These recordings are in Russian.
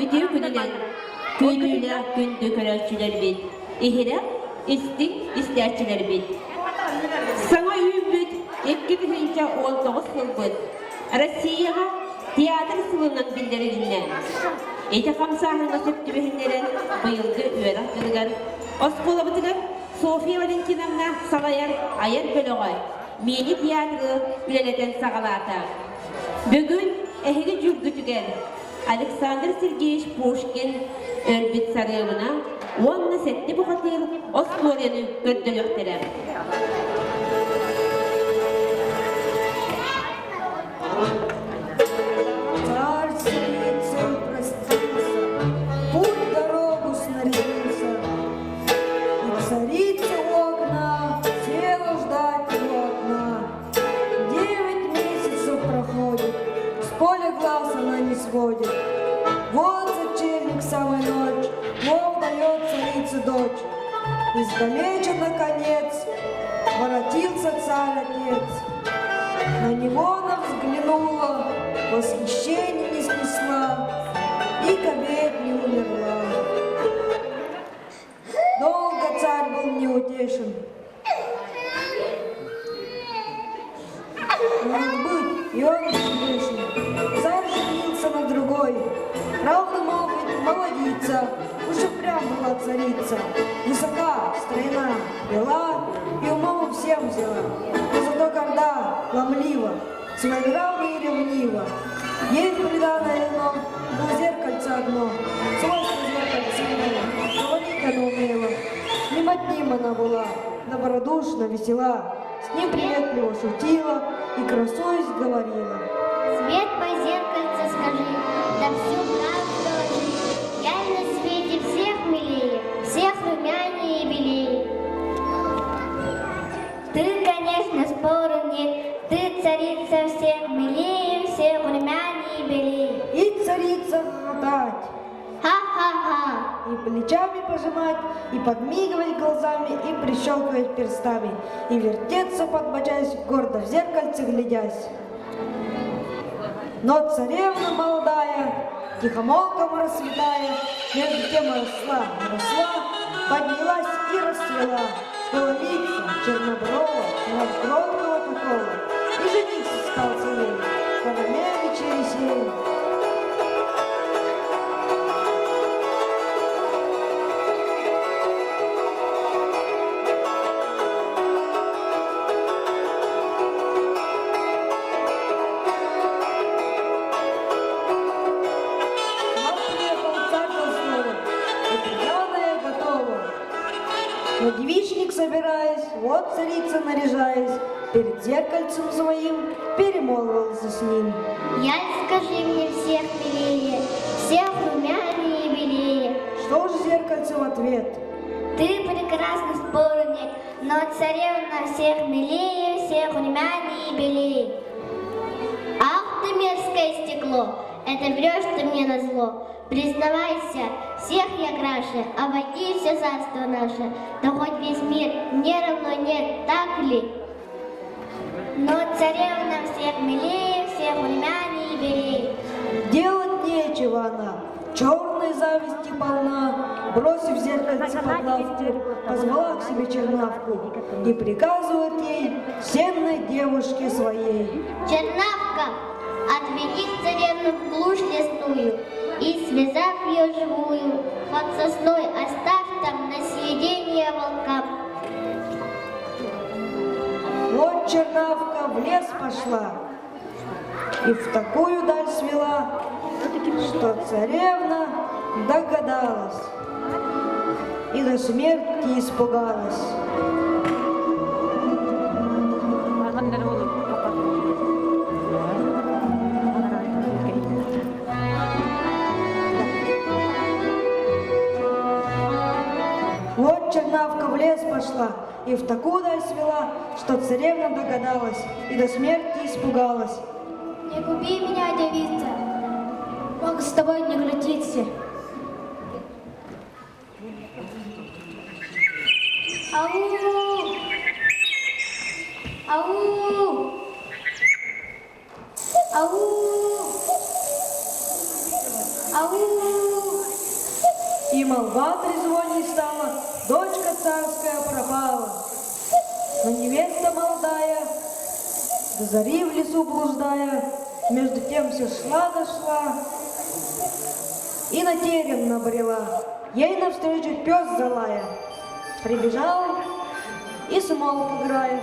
ütüğü günülen, köydüyle gündü körelçiler bit. İhire, istik, isterçiler bit. Sana üyümbüt, 2019 yıl Россияға театр сылынан билдерилинне. Эти хамсахынга сөптүбүхүннерен быйылгы үөрак кырган. Осколабытыгар София Валентиновна салаяр аяр бөлөгөй. Мени театры билелетен сагалата. Бүгүн эхиги жүргүтүген Александр Сергеевич Пушкин өрбүт сарыыбына онна сетти бухатыр Осколияны көрдөлөктөрөм. Сводит. Вот сочельник самой ночь, мол дает царице дочь. Издалеча, наконец, воротился царь-отец. На него она взглянула, восхищение не снесла и к обедне умерла. Долго царь был неутешен. Может быть, и он грешен. Царь женился на другой. Правда, мол, ведь молодица, уж и прям была царица. Высока, стройна, бела и умом всем взяла. Но зато горда, ломлива, своенравна и ревнива. Ей приданное вино, было зеркальце одно. Свойство зеркальце имело, говорить она умела. Немотнима она была, добродушна, весела. С ним приветливо шутила и красуясь говорила. Свет по зеркальце скажи, да всю правду доложи. Я на свете всех милее, всех румянее и белее. Ты, конечно, спору нет, ты царица всех милее, всех румянее и белее. И царица хохотать, Ха-ха-ха. и плечами пожимать, и подмигивать глазами, и прищелкивать перстами, и вертеться, подбочаясь, гордо в зеркальце глядясь. Но царевна молодая, тихомолком расцветая, между тем росла, поднялась и расцвела. Половица, черноброва, надкроткого такого, и жених сыскался ей, королеве через ей. Но девичник, собираясь, вот царица, наряжаясь, перед зеркальцем своим перемолвился с ним. Я скажи мне всех милее, всех румянее и белее. Что же зеркальце в ответ? Ты прекрасна, спору нет, но царевна всех милее, всех румянее и белее. Ах ты мерзкое стекло, это врешь ты мне назло. Признавайся, всех я краше, обойди все царство наше, да хоть весь мир мне равно нет, так ли? Но царевна всех милее, всех румянее и белее. Делать нечего она, черной зависти полна, бросив зеркальце под лавку, позвала к себе чернавку и приказывает ей, сенной девушке своей. Чернавка, отведи царевну в глушь лесную, и, связав ее живую, под сосной оставь там на съедение волкам. Вот чернавка в лес пошла и в такую даль свела, что царевна догадалась и до смерти испугалась. Вот чернавка в лес пошла и в такую даль свела, что царевна догадалась и до смерти испугалась. Не губи меня, девица, Бог с тобой не глядится. Ау! Ау! Ау! Ау! молва трезвонить стала, дочка царская пропала. Но невеста молодая, до зари в лесу блуждая, между тем все шла и на терем набрела. Ей навстречу пес залая. Прибежал и смолк играет.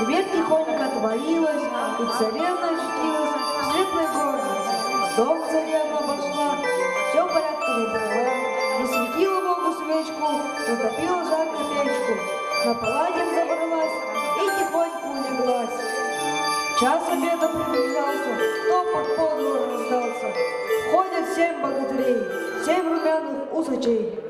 Дверь тихонько отворилась, и царевна очутилась в светлой горнице. Дом царевна обошла, все в порядке выбрала. Насветила Богу свечку, натопила жарко печку. На палатик забралась и тихонько улеглась. Час обеда приближался, топот по двору раздался. Ходят 7 богатырей, 7 румяных усачей.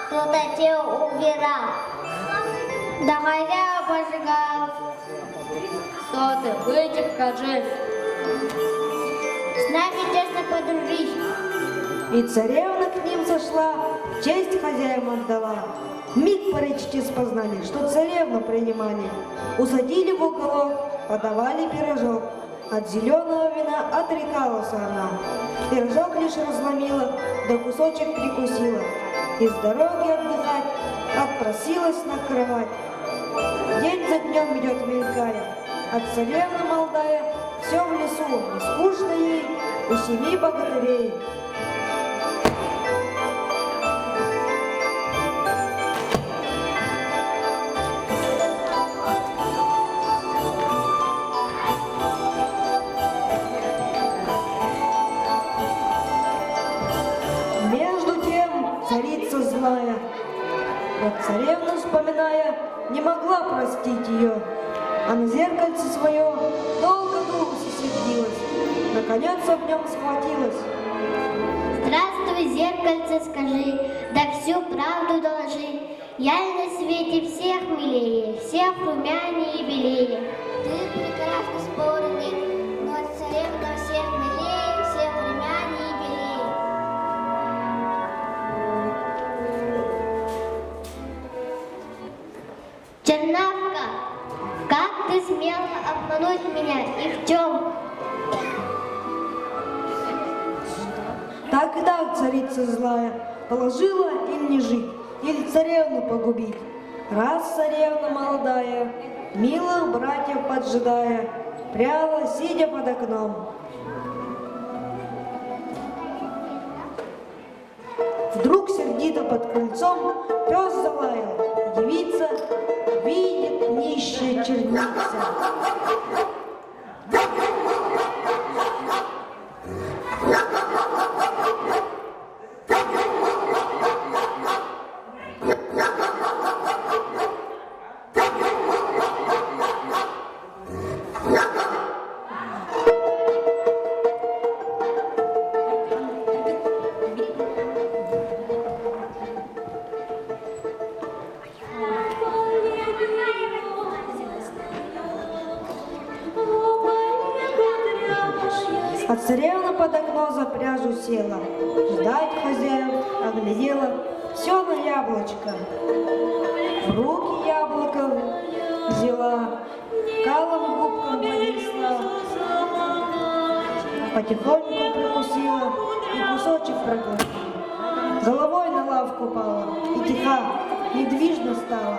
Кто-то тебя убирал, да хозяина пожигал. Кто ты? Выйди, покажи. С нами честно подружись. И царевна к ним зашла, честь хозяевам отдала. Миг по речке спознали, что царевну принимали. Усадили в уголок, подавали пирожок. От зеленого вина отрекалась она. Пирожок лишь разломила, да кусочек прикусила. И с дороги отдыхать отпросилась на кровать. День за днем идет мелькая, от царевны молодая все в лесу, не скучно ей у 7 богатырей. Царица злая, вот царевну вспоминая, не могла простить ее, а на зеркальце свое долго думать сердилась, наконец об нем схватилась. Здравствуй, зеркальце, скажи, да всю правду доложи. Я на свете всех милее, всех румянее и белее. Ты прекрасный спорник, но царевна всех милее, всех румянее и белее. Чернавка, как ты смела обмануть меня и в чем? Так и так, царица злая, положила им не жить, или царевну погубить. Раз царевна молодая, милых братьев поджидая, пряла, сидя под окном. Вдруг сердито под крыльцом пес залаял, девица видит нищая черница. А царевна под окно за пряжу села, ждать хозяев оглядела, все на яблочко. В руки яблоко взяла, калом губком понесла, потихоньку прикусила и кусочек проглотила. Головой на лавку упала и тиха, недвижно стала.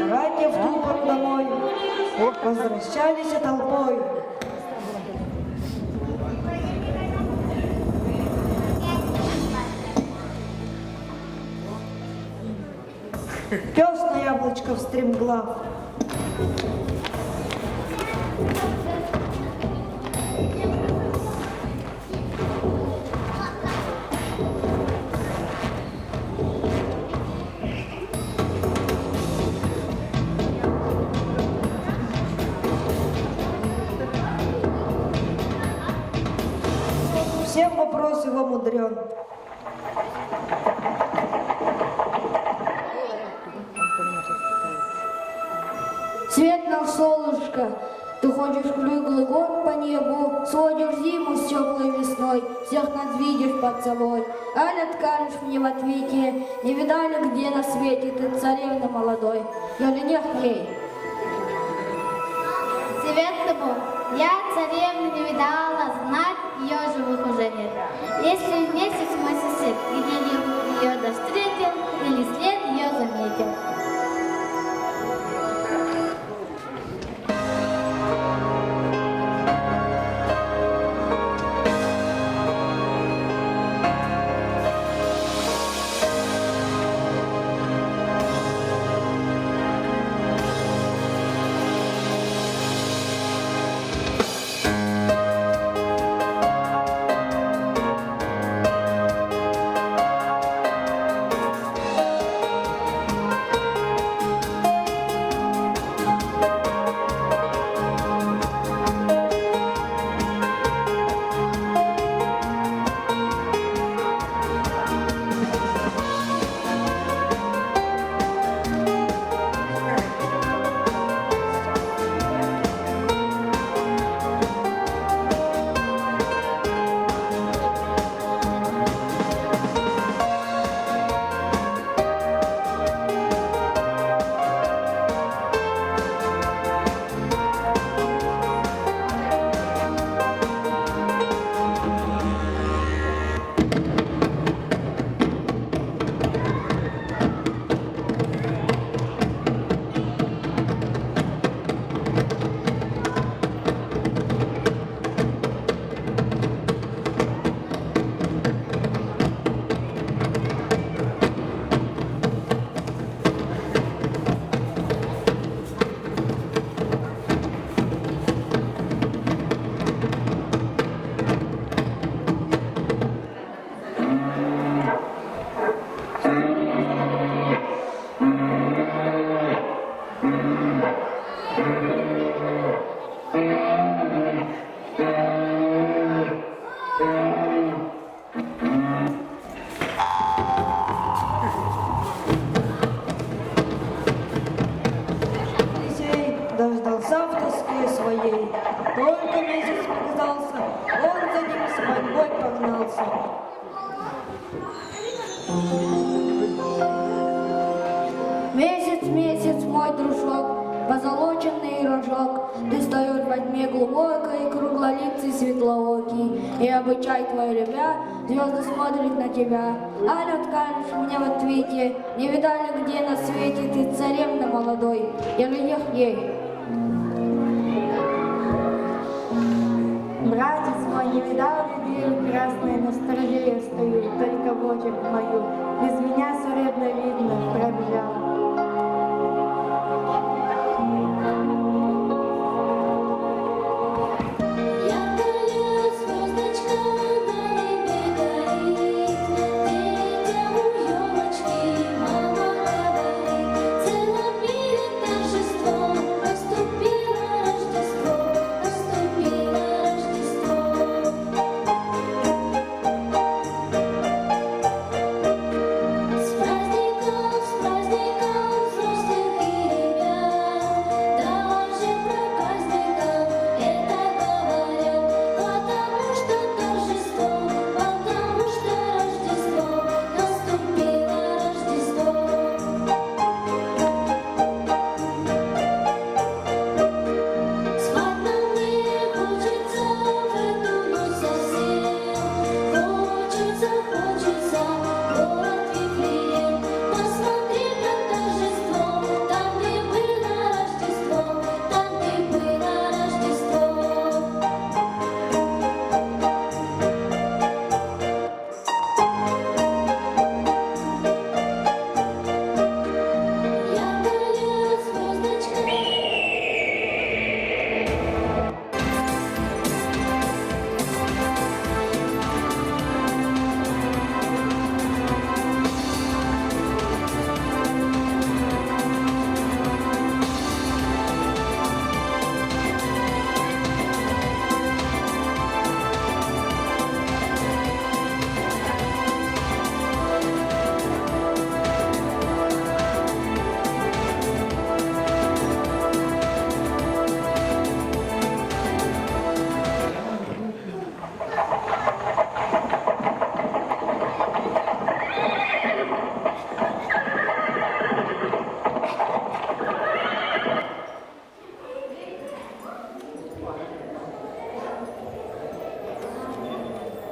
Братья в ступор домой возвращались толпой. Пес на яблочко стремглав. Всем вопрос его мудрен. Свет наш солнышко, ты ходишь круглый год по небу, сводишь зиму с теплой весной, всех нас видишь под собой. Аль откажешь мне в ответе, не видали, где на свете ты царевна молодой, я ли нет ей? Светлому, я царевну не видала, знать ее живых уже нет. Если вместе с мой сосед, где ее достретил, или след ее заметил. Дождался в тоске своей, только месяц показался, он за ним с мольбой погнался. Месяц, месяц, мой дружок, позолоченный рожок, ты стоишь во тьме глубокой, круглолицый светлоокий, и обычай твой любя, звезды смотрят на тебя. Аль откажешь мне в ответе, не видали, где на свете ты царевна молодой, я ли ей? Братец мой, не видал ли дверь красной, на стороже я стою, только в очередь мою, без меня все вредно видно, пробежал. С праздником,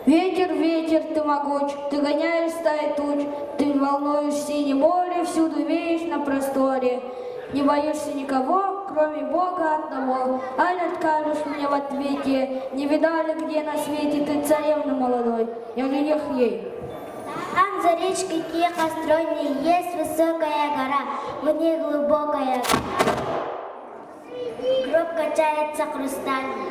Ветер, ветер, ты могуч, ты гоняешь стаи туч, ты волнуешь синее море, всюду веешь на просторе. Не боишься никого, кроме Бога одного. Аль откажешь мне в ответе, не видали, где на свете ты царевна молодой, я жених ей. Там за речкой тихо стройной есть высокая гора, в ней глубокая. Гроб качается хрустальный.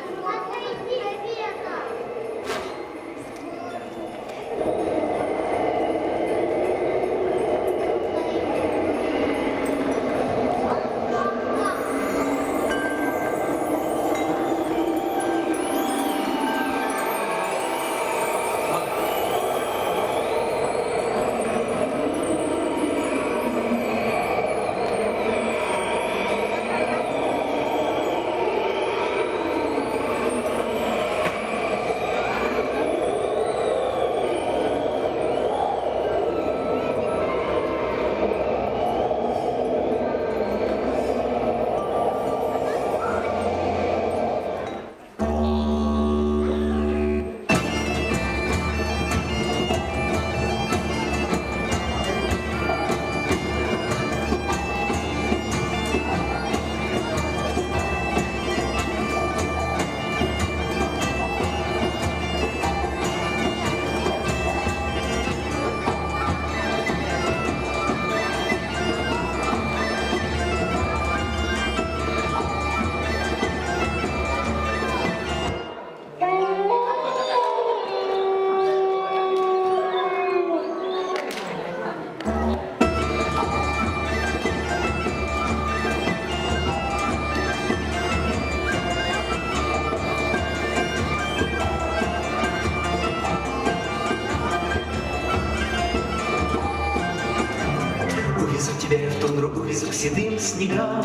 Увезу тебя в тундру, увезу к седым снегам,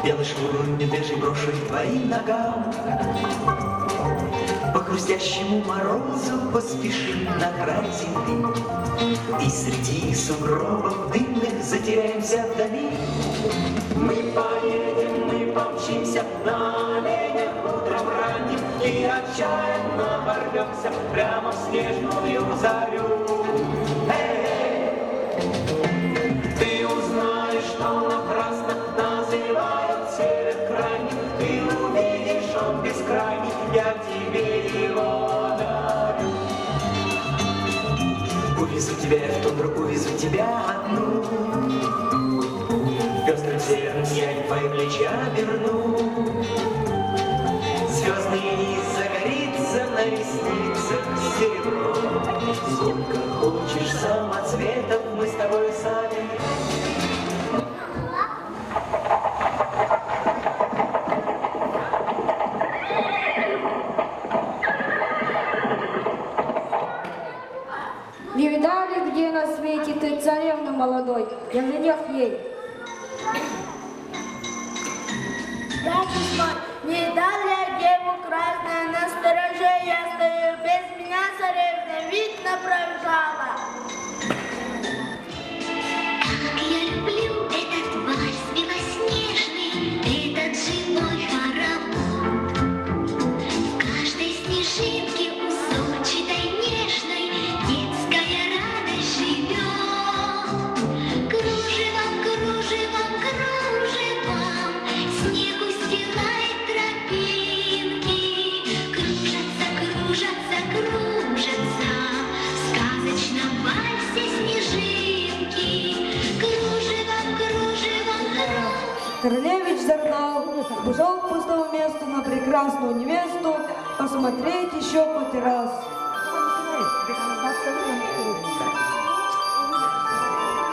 белый шнур медвежий брошу к твоим ногам. По хрустящему морозу поспешим на край земли, и среди сугробов дымных затеряемся вдали. Мы поедем, мы помчимся на оленях утром ранним, и отчаянно ворвемся прямо в снежную зарю. Ты узнаешь, что напрасно называют север крайний, ты увидишь, он бескрайний, я тебе его дарю. Увезу тебя в тундру, увезу тебя одну, пестрым северным я твои плечи оберну. Звездный низ загорится на ресницах серебро. Сколько хочешь самоцветов мы с тобой сами. Не видали, где на свете ты царевна молодой, я жених ей. Братец мой, не дал я деву красную, на стороже я стою, без меня царевна видно проезжала. Как я люблю этот вальс белоснежный, этот живой хоровод. В каждой снежинке узорчатой нежной детская радость живет. Кружевом, кружевом, кружевом снег устилает тропинки. Кружатся, кружатся, кружатся в сказочном вальсе снежинки. Кружевом, кружевом, кружевом. Королевич Зардал ушел к пустому месту на прекрасную невесту посмотреть еще хоть раз.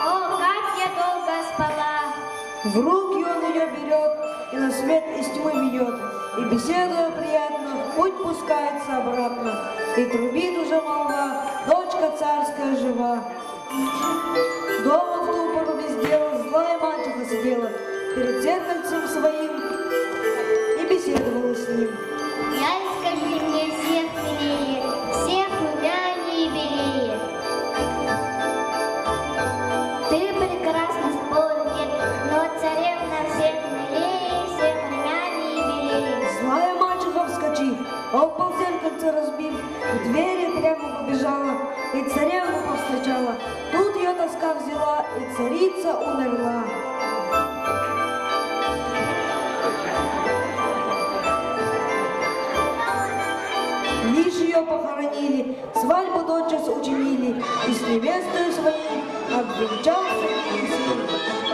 О, как я долго спала! В руки он ее берет и на свет из тьмы ведет, и беседуя приятно, в путь пускается обратно, и трубит уже молва, дочка царская жива. Дома в ту пору без дела злая мачеха сидела перед зеркальцем своим и беседовала с ним. Я скажи мне всех милее, всех румянее и белее. Ты прекрасна, спору нет, но царевна всех милее, всех румянее и белее. Злая мачеха вскочив, а упал зеркальце разбив, к двери прямо побежала и царевну повстречала. Тут ее тоска взяла, и царица умерла. Лишь ее похоронили, свадьбу тотчас учинили, и с невестой своей обвенчался Елисей.